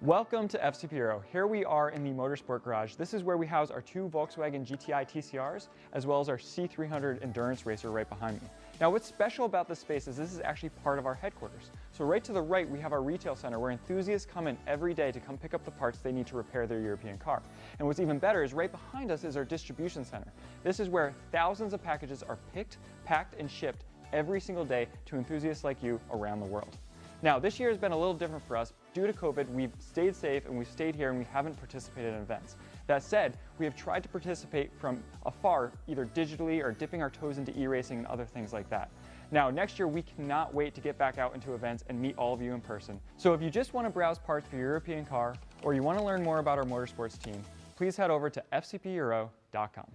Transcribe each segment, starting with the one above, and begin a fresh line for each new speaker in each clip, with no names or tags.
Welcome to FCP Euro. Here we are in the Motorsport Garage. This is where we house our two Volkswagen GTI TCRs, as well as our C300 Endurance Racer right behind me. Now what's special about this space is this is actually part of our headquarters. So right to the right we have our retail center where enthusiasts come in every day to come pick up the parts they need to repair their European car. And what's even better is right behind us is our distribution center. This is where thousands of packages are picked, packed, and shipped every single day to enthusiasts like you around the world. Now, this year has been a little different for us. Due to COVID, we've stayed safe and we've stayed here and we haven't participated in events. That said, we have tried to participate from afar, either digitally or dipping our toes into e-racing and other things like that. Now, next year, we cannot wait to get back out into events and meet all of you in person. So if you just want to browse parts for your European car, or you want to learn more about our motorsports team, please head over to fcpeuro.com.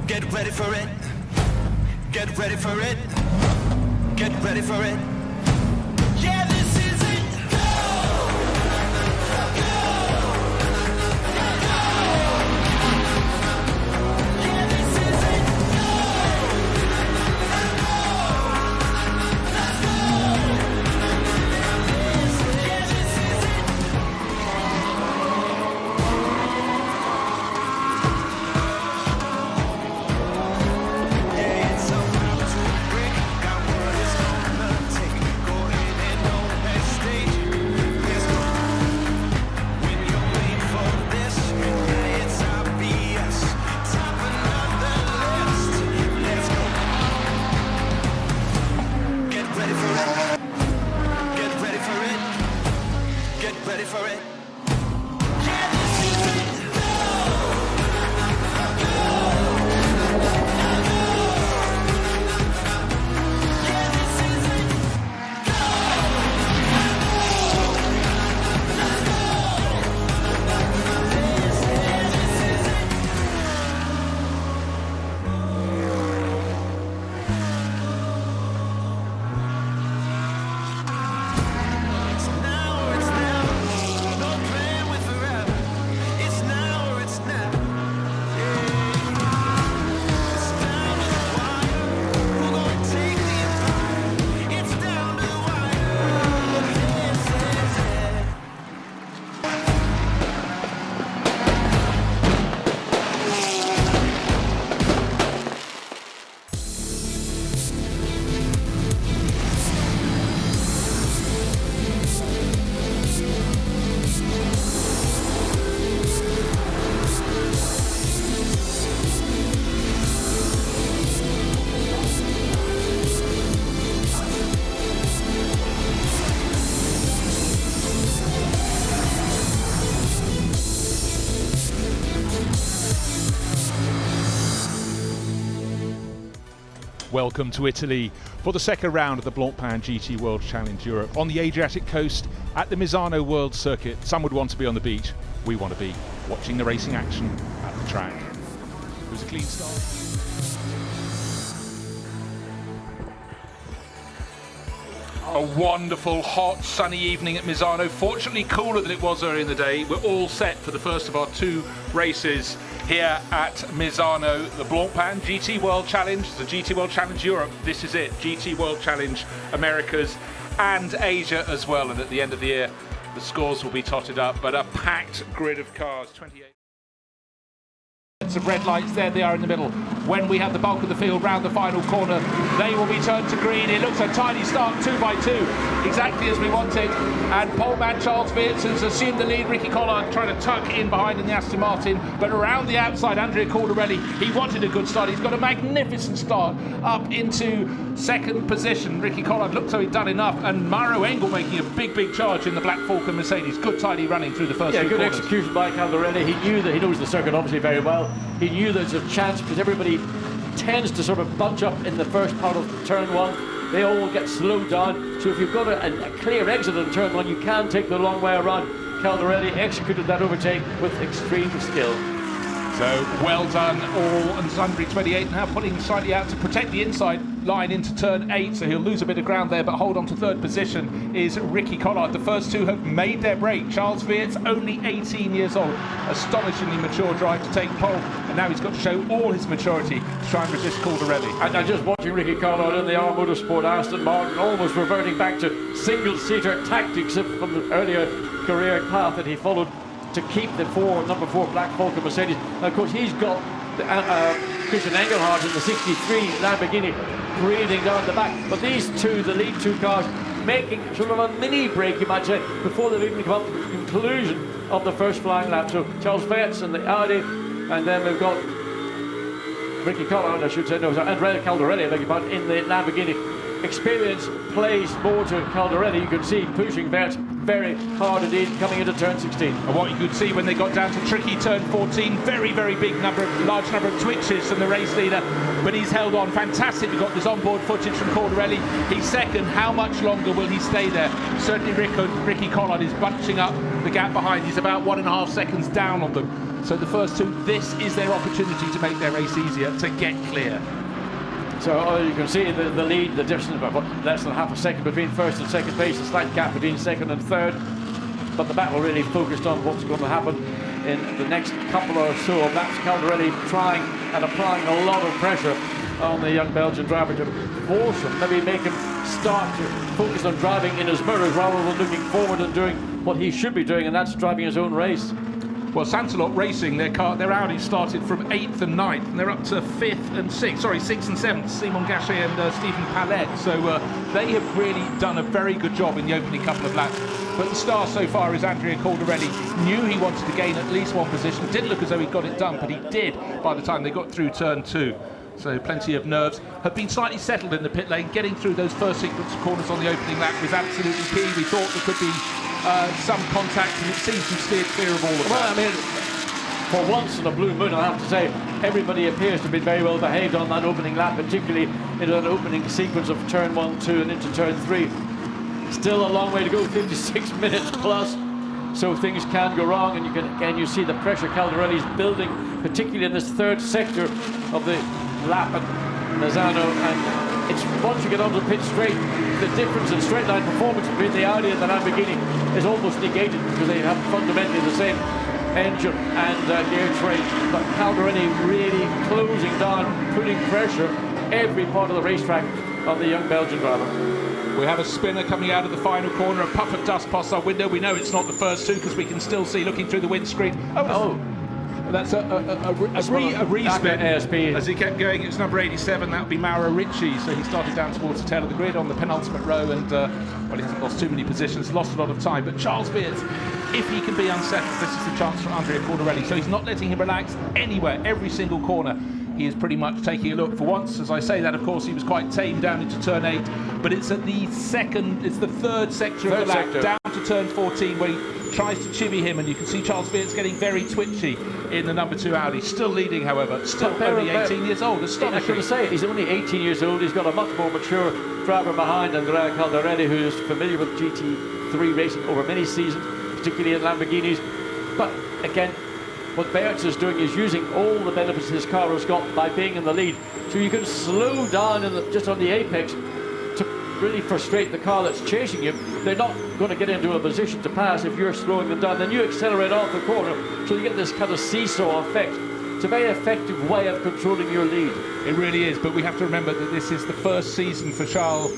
Get ready for it. Get ready for it. Get ready for it. Yeah, this is it. Go! Go! Go! Yeah, this is it. Go! Let's go! Yeah, this is it. Yeah, it's about to break. Got what it's gonna take.
Welcome to Italy for the second round of the Blancpain GT World Challenge Europe on the Adriatic coast at the MISANO World Circuit. Some would want to be on the beach. We want to be watching the racing action at the track. It was a clean start. A wonderful, hot, sunny evening at MISANO. Fortunately cooler than it was earlier in the day. We're all set for the first of our two races here at MISANO. The Blancpain GT World Challenge, the GT World Challenge Europe. This is it, GT World Challenge Americas and Asia as well. And at the end of the year, the scores will be totted up, but a packed grid of cars, 28. Of red lights, there they are in the middle. When we have the bulk of the field round the final corner, they will be turned to green. It looks a tiny start, 2 by 2, exactly as we wanted. And poleman Charles Weerts has assumed the lead. Ricky Collard trying to tuck in behind in the Aston Martin, but around the outside, Andrea Caldarelli, he wanted a good start. He's got a magnificent start up into second position. Ricky Collard looked so he'd done enough, and Mauro Engel making a big charge in the Black Falcon Mercedes. Good tidy running through the first few
good
corners.
Execution by Caldarelli. He knew that he knows the circuit obviously very well. He knew there's a chance because everybody tends to sort of bunch up in the first part of turn one. They all get slowed down. So if you've got a clear exit in turn one, you can take the long way around. Caldarelli executed that overtake with extreme skill.
So well done all, and Sundry 28 now pulling slightly out to protect the inside line into turn 8, so he'll lose a bit of ground there, but hold on to third position is Ricky Collard. The first two have made their break. Charles Weerts, only 18 years old, astonishingly mature drive to take pole, and now he's got to show all his maturity to try and resist Caldarelli.
And just watching Ricky Collard in the R Motorsport Aston Martin, almost reverting back to single-seater tactics from the earlier career path that he followed to keep the number 4 Black Falcon Mercedes. And of course, he's got Christian Engelhardt in the 63 Lamborghini breathing down the back. But these two, the lead two cars, making sort of a mini break, you might say, before they've even come up to the conclusion of the first flying lap. So Charles Weerts in the Audi, and then we've got Ricky Collard, I should say, no, Andrea Caldarelli, I beg your pardon, in the Lamborghini. Experience plays more to Caldarelli. You can see pushing Weerts very hard indeed coming into turn 16.
And what you could see when they got down to tricky turn 14, very big large number of twitches from the race leader, but he's held on. Fantastic. We've got this onboard footage from Caldarelli. He's second. How much longer will he stay there? Certainly Ricky Collard is bunching up the gap behind. He's about 1.5 seconds down on them. So the first two, this is their opportunity to make their race easier, to get clear.
So you can see the lead, the difference about less than half a second between first and second place, a slight gap between second and third. But the battle really focused on what's going to happen in the next couple or so of laps. Caldarelli trying and applying a lot of pressure on the young Belgian driver to force him, maybe make him start to focus on driving in his mirrors rather than looking forward and doing what he should be doing, and that's driving his own race.
Well, Santalot Racing, their Audi started from 8th and 9th, and they're up to 5th and 6th, sorry, 6th and 7th, Simon Gachet and Stephen Palette. So they have really done a very good job in the opening couple of laps. But the star so far is Andrea Caldarelli. Knew he wanted to gain at least one position. Didn't look as though he got it done, but he did by the time they got through turn 2. So plenty of nerves. Have been slightly settled in the pit lane. Getting through those first sequence of corners on the opening lap was absolutely key. We thought there could be some contact, and it seems to steer clear of all of that.
Well, I mean, for once in a blue moon, I have to say, everybody appears to have been very well behaved on that opening lap, particularly in an opening sequence of turn 1, 2 and into turn 3. Still a long way to go, 56 minutes plus, so things can go wrong, and you can again you see the pressure Caldarelli's building, particularly in this third sector of the lap at MISANO, and it's once you get onto the pit straight, the difference in straight line performance between the Audi and the Lamborghini is almost negated because they have fundamentally the same engine and gear train. But Caldarelli really closing down, putting pressure every part of the racetrack on the young Belgian driver.
We have a spinner coming out of the final corner, a puff of dust past our window. We know it's not the first two because we can still see looking through the windscreen. That's a respin.
ASP.
As he kept going, it's number 87, that would be Mauro Ricci. So he started down towards the tail of the grid on the penultimate row, and well, he hasn't lost too many positions, lost a lot of time. But Charles Weerts, if he can be unsettled, this is the chance for Andrea Caldarelli. So he's not letting him relax anywhere, every single corner. He is pretty much taking a look. For once, as I say that, of course, he was quite tame down into turn 8, but it's at the third sector of the lap, down to turn 14, where he tries to chivvy him, and you can see Charles Beards getting very twitchy in the number 2 Audi. Still leading, however, still only 18 years old.
I
Astonishing.
should say, he's only 18 years old. He's got a much more mature driver behind Andrea Caldarelli, who is familiar with GT3 racing over many seasons, particularly in Lamborghinis. But again, what Beards is doing is using all the benefits his car has got by being in the lead. So you can slow down just on the apex to really frustrate the car that's chasing you. They're not going to get into a position to pass if you're slowing them down. Then you accelerate off the corner, so you get this kind of seesaw effect. It's a very effective way of controlling your lead.
It really is, but we have to remember that this is the first season for Charles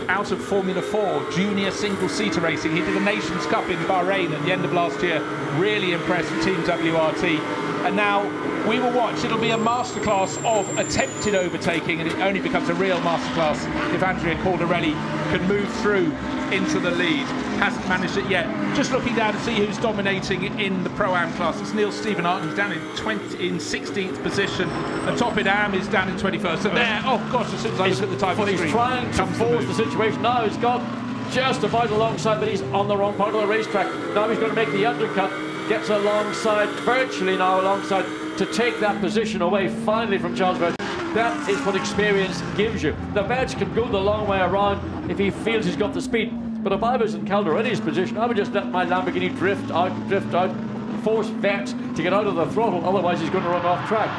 out of Formula 4 junior single-seater racing. He did a Nations Cup in Bahrain at the end of last year. Really impressed with Team WRT. And now we will watch. It'll be a masterclass of attempted overtaking, and it only becomes a real masterclass if Andrea Caldarelli can move through into the lead. Hasn't managed it yet. Just looking down to see who's dominating in the Pro-Am class. It's Neil Stephen Hart. He's down in 16th position. And Topid Am is down in 21st. So there, oh gosh, as soon as I look at the time
He's
screen,
trying to force the situation. Now he's got just about alongside, but he's on the wrong part of the racetrack. Now he's going to make the undercut. Gets alongside, virtually now alongside, to take that position away finally from Charles Beards. That is what experience gives you. The Beards can go the long way around if he feels he's got the speed. But if I was in Caldarelli's position, I would just let my Lamborghini drift out, force Beards to get out of the throttle, otherwise he's going to run off track.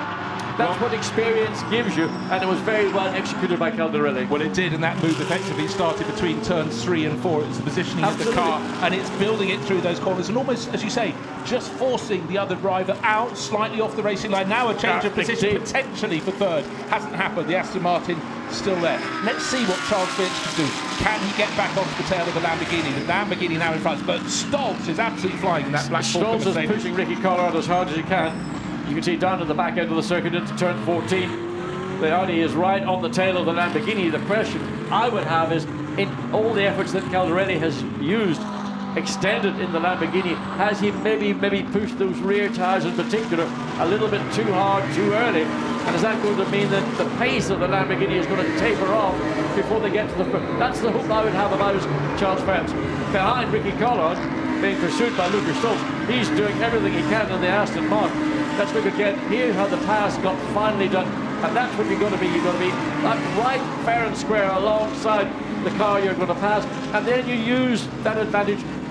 That's what experience gives you, and it was very well executed by Caldarelli.
Well, it did, and that move effectively started between turns 3 and 4. It's the positioning of the car, and it's building it through those corners, and almost, as you say, just forcing the other driver out slightly off the racing line. Now a change of position potentially for third. Hasn't happened. The Aston Martin still there. Let's see what Charles Beards can do. Can he get back onto the tail of the Lamborghini? The Lamborghini now in front, but Stoltz is absolutely flying in that black
Stoltz is pushing Ricky Collard as hard as he can. You can see down at the back end of the circuit into turn 14. The Audi is right on the tail of the Lamborghini. The question I would have is, in all the efforts that Caldarelli has used, extended in the Lamborghini, has he maybe pushed those rear tyres in particular a little bit too hard, too early? And is that going to mean that the pace of the Lamborghini is going to taper off before they get to the front? That's the hope I would have if I was Charles Beards. Behind Ricky Collard, being pursued by Lucas Stoltz, he's doing everything he can in the Aston Martin. Let's look again. Here's how the pass got finally done. And that's what you're going to be. You're going to be right fair and square alongside the car you're going to pass. And then you use that advantage